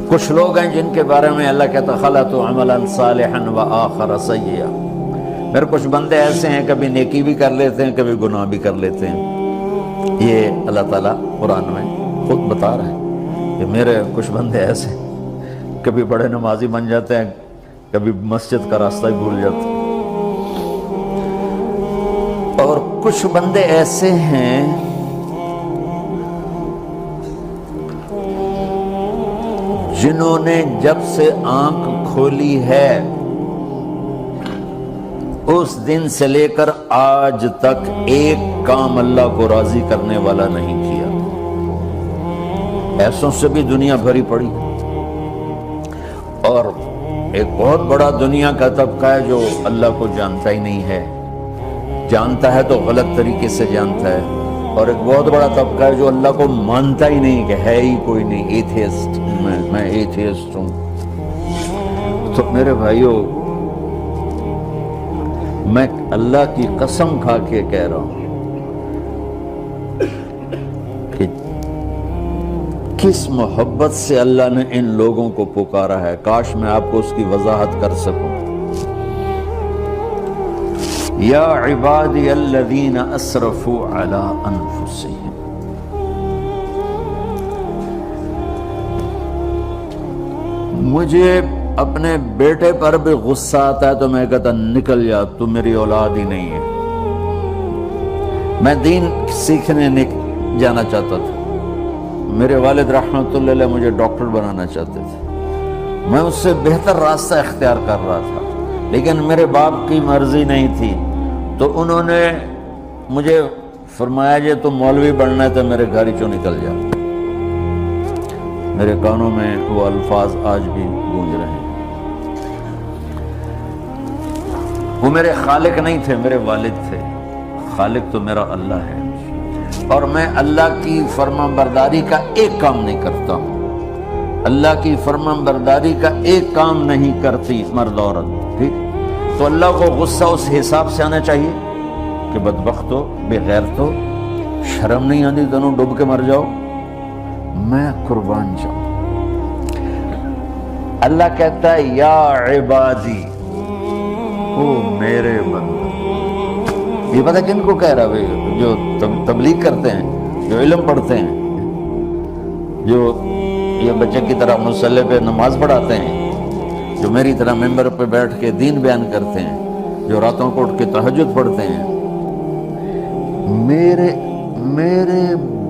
کچھ لوگ ہیں جن کے بارے میں اللہ کہتا خلطوا عملا صالحا وآخر سیئا، میرے کچھ بندے ایسے ہیں کبھی نیکی بھی کر لیتے ہیں کبھی گناہ بھی کر لیتے ہیں۔ یہ اللہ تعالیٰ قرآن میں خود بتا رہے ہیں کہ میرے کچھ بندے ایسے ہیں، کبھی بڑے نمازی بن جاتے ہیں کبھی مسجد کا راستہ ہی بھول جاتے ہیں، اور کچھ بندے ایسے ہیں جنہوں نے جب سے آنکھ کھولی ہے اس دن سے لے کر آج تک ایک کام اللہ کو راضی کرنے والا نہیں کیا۔ ایسوں سے بھی دنیا بھری پڑی ہے، اور ایک بہت بڑا دنیا کا طبقہ ہے جو اللہ کو جانتا ہی نہیں ہے، جانتا ہے تو غلط طریقے سے جانتا ہے، اور ایک بہت بڑا طبقہ ہے جو اللہ کو مانتا ہی نہیں کہ ہے ہی کوئی نہیں، ایتھیسٹ میں ایتھیسٹ ہوں۔ تو میرے بھائیو، میں اللہ کی قسم کھا کے کہہ رہا ہوں کہ کس محبت سے اللہ نے ان لوگوں کو پکارا ہے، کاش میں آپ کو اس کی وضاحت کر سکوں۔ یا عبادی الذین اسرفوا علی انفسہم، مجھے اپنے بیٹے پر بھی غصہ آتا ہے تو میں کہتا نکل جا، تو میری اولاد ہی نہیں ہے۔ میں دین سیکھنے جانا چاہتا تھا، میرے والد رحمۃ اللہ علیہ مجھے ڈاکٹر بنانا چاہتے تھے، میں اس سے بہتر راستہ اختیار کر رہا تھا، لیکن میرے باپ کی مرضی نہیں تھی، تو انہوں نے مجھے فرمایا جی تم مولوی بننا ہے تو میرے گھر چوں نکل جا۔ میرے کانوں میں وہ الفاظ آج بھی گونج رہے ہیں۔ وہ میرے خالق نہیں تھے، میرے والد تھے، خالق تو میرا اللہ ہے، اور میں اللہ کی فرمان برداری کا ایک کام نہیں کرتا ہوں، اللہ کی فرمان برداری کا ایک کام نہیں کرتی مرد عورت، ٹھیک؟ تو اللہ کو غصہ اس حساب سے آنا چاہیے کہ بدبخت ہو، بے غیرت ہو، شرم نہیں آتی دونوں ڈوب کے مر جاؤ، میں قربان جاؤں۔ اللہ کہتا ہے یا عبادی، او میرے بندے۔ یہ پتہ کن کو کہہ رہا ہے؟ جو تبلیغ کرتے ہیں، جو علم پڑھتے ہیں، جو یہ بچے کی طرح مصلی پہ نماز پڑھاتے ہیں، جو میری طرح ممبر پہ بیٹھ کے دین بیان کرتے ہیں، جو راتوں کو اٹھ کے تہجد پڑھتے ہیں۔ میرے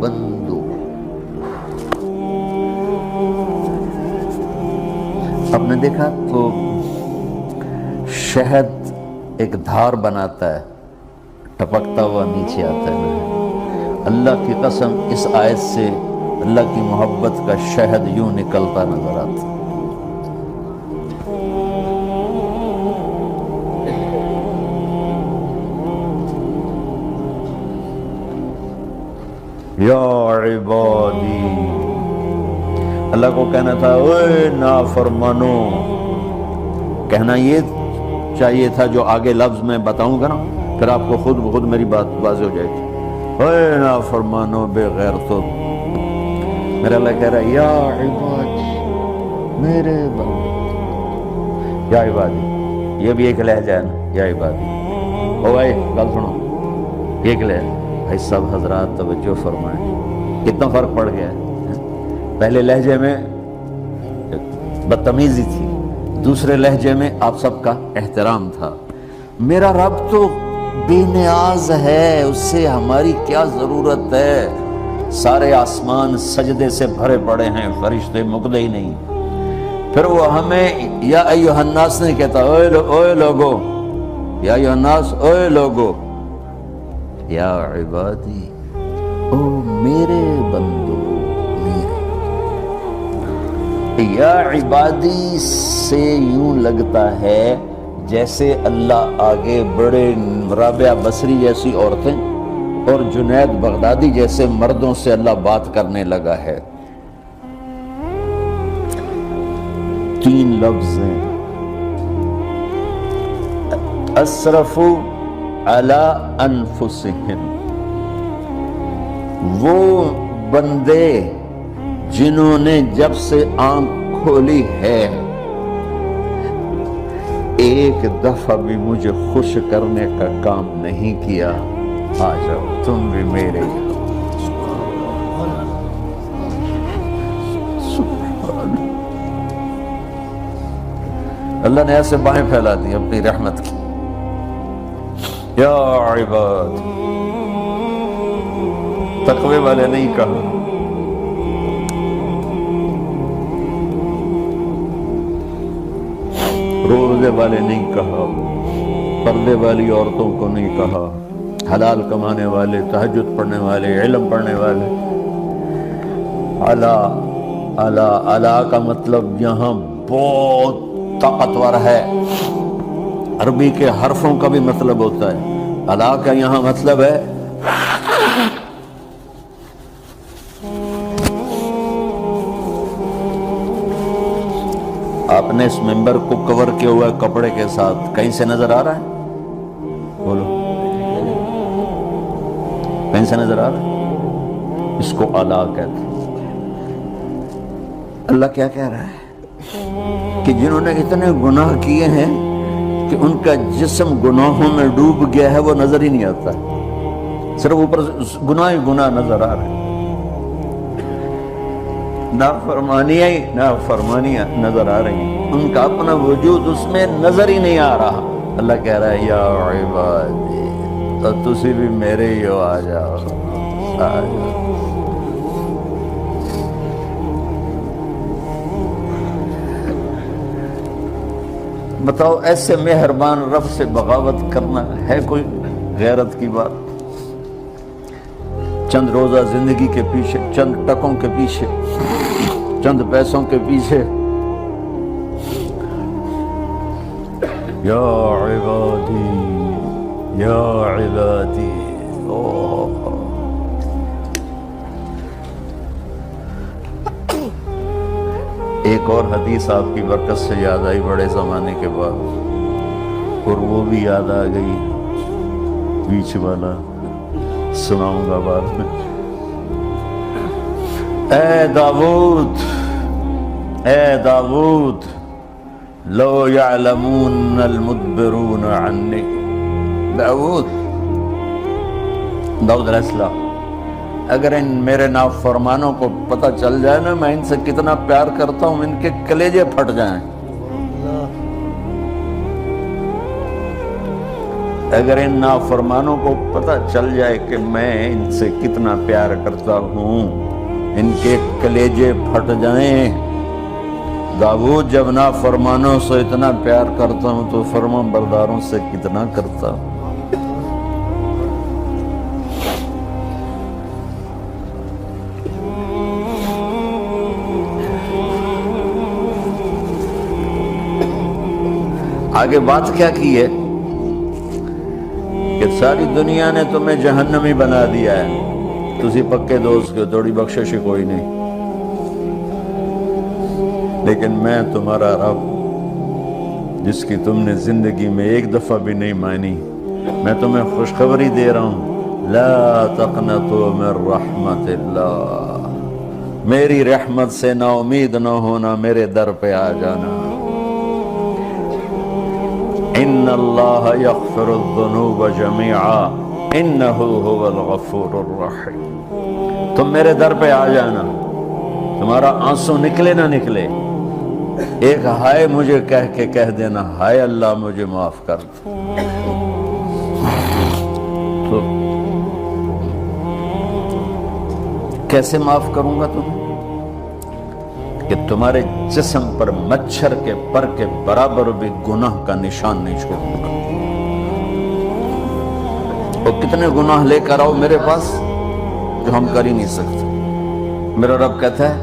بندو، آپ نے دیکھا تو شہد ایک دھار بناتا ہے، ٹپکتا ہوا نیچے آتا ہے۔ اللہ کی قسم اس آیت سے اللہ کی محبت کا شہد یوں نکلتا نظر آتا۔ یا عبادی، اللہ کو کہنا تھا اوے نافرمانو، کہنا یہ چاہیے تھا جو آگے لفظ میں بتاؤں گا نا، پھر آپ کو خود میری بات واضح ہو جائے گی۔ اوے نافرمانو، بے غیرتو، میرا اللہ کہہ رہا ہے یا عبادی، میرے بندے، یا عبادی، یہ بھی ایک لہجہ ہے نا، یا عبادی۔ او بھائی گل سنو، ایک لہجہ بھائی، سب حضرات توجہ فرمائیں، کتنا فرق پڑ گیا ہے۔ پہلے لہجے میں بدتمیزی تھی، دوسرے لہجے میں آپ سب کا احترام تھا۔ میرا رب تو بے نیاز ہے، اس سے ہماری کیا ضرورت ہے؟ سارے آسمان سجدے سے بھرے پڑے ہیں، فرشتے مقدے ہی نہیں۔ پھر وہ ہمیں یا ایھا الناس نہیں کہتا، اوے لوگو، یا ایھا الناس، اوے لوگو، یا عبادی، او میرے بندو، یا عبادی سے یوں لگتا ہے جیسے اللہ آگے بڑے رابعہ بصری جیسی عورتیں اور جنید بغدادی جیسے مردوں سے اللہ بات کرنے لگا ہے۔ 3 لفظ ہیں، اسرفوا علی انفسہم، وہ بندے جنہوں نے جب سے آنکھ کھولی ہے ایک دفعہ بھی مجھے خوش کرنے کا کام نہیں کیا، آ جاؤ تم بھی میرے اللہ نے ایسے باہیں پھیلا دی اپنی رحمت کی. یا عباد، تقوی والے نہیں کہا، روزے والے نہیں کہا، پردے والی عورتوں کو نہیں کہا، حلال کمانے والے، تہجد پڑھنے والے، علم پڑھنے والے. اعلیٰ کا مطلب یہاں بہت طاقتور ہے. عربی کے حرفوں کا بھی مطلب ہوتا ہے. اعلیٰ کا یہاں مطلب ہے آپ نے اس ممبر کو کور کیا ہوا ہے کپڑے کے ساتھ، کہیں سے نظر آ رہا ہے؟ بولو، کہیں سے نظر آ رہا ہے؟ اس کو اعلیٰ کہتے ہیں. اللہ کیا کہہ رہا ہے کہ جنہوں نے اتنے گناہ کیے ہیں کہ ان کا جسم گناہوں میں ڈوب گیا ہے، وہ نظر ہی نہیں آتا، صرف اوپر گناہ ہی گناہ نظر آ رہے ہیں، نافرمانیاں نظر آ رہی ہیں، ان کا اپنا وجود اس میں نظر ہی نہیں آ رہا. اللہ کہہ رہا ہے یا عبادی، تو تسی بھی میرے ہی ہو، آ جاؤ آ جاؤ. بتاؤ ایسے مہربان رب سے بغاوت کرنا ہے کوئی غیرت کی بات؟ چند روزہ زندگی کے پیچھے، چند ٹکوں کے پیچھے، چند پیسوں کے پیچھے. یا عبادی یا عبادی. ایک اور حدیث آپ کی برکت سے یاد آئی بڑے زمانے کے بعد، اور وہ بھی یاد آ گئی، بیچ والا سناؤں گا بعد میں. اے داؤد، اے داؤد، لو یعلمون المدبرون عنی. داؤد علیہ السلام، اگر ان میرے نافرمانوں کو پتہ چل جائے نا میں ان سے کتنا پیار کرتا ہوں، ان کے کلیجے پھٹ جائیں. اگر ان نافرمانوں کو پتہ چل جائے کہ میں ان سے کتنا پیار کرتا ہوں، ان کے کلیجے پھٹ جائیں. داؤد جب نافرمانوں سے اتنا پیار کرتا ہوں تو فرما برداروں سے کتنا کرتا ہوں. آگے بات کیا کی ہے کہ ساری دنیا نے تمہیں جہنمی بنا دیا ہے، تسی پکے دوست کے تھوڑی بخشش کوئی نہیں، لیکن میں تمہارا رب جس کی تم نے زندگی میں ایک دفعہ بھی نہیں مانی، میں تمہیں خوشخبری دے رہا ہوں، لا تقنطوا من رحمت اللہ، میری رحمت سے نا امید نہ ہونا، میرے در پہ آ جانا. ان اللہ یغفر الذنوب جميعا انہ هو الغفور الرحیم. تم میرے در پہ آ جانا، تمہارا آنسو نکلے نہ نکلے، ایک ہائے مجھے کہہ کے کہہ دینا، ہائے اللہ مجھے معاف کر دو. تو کیسے معاف کروں گا تمہیں؟ کہ تمہارے جسم پر مچھر کے پر کے برابر بھی گناہ کا نشان نہیں چھوڑوں گا. اور کتنے گناہ لے کر آؤ میرے پاس جو ہم کر ہی نہیں سکتے. میرا رب کہتا ہے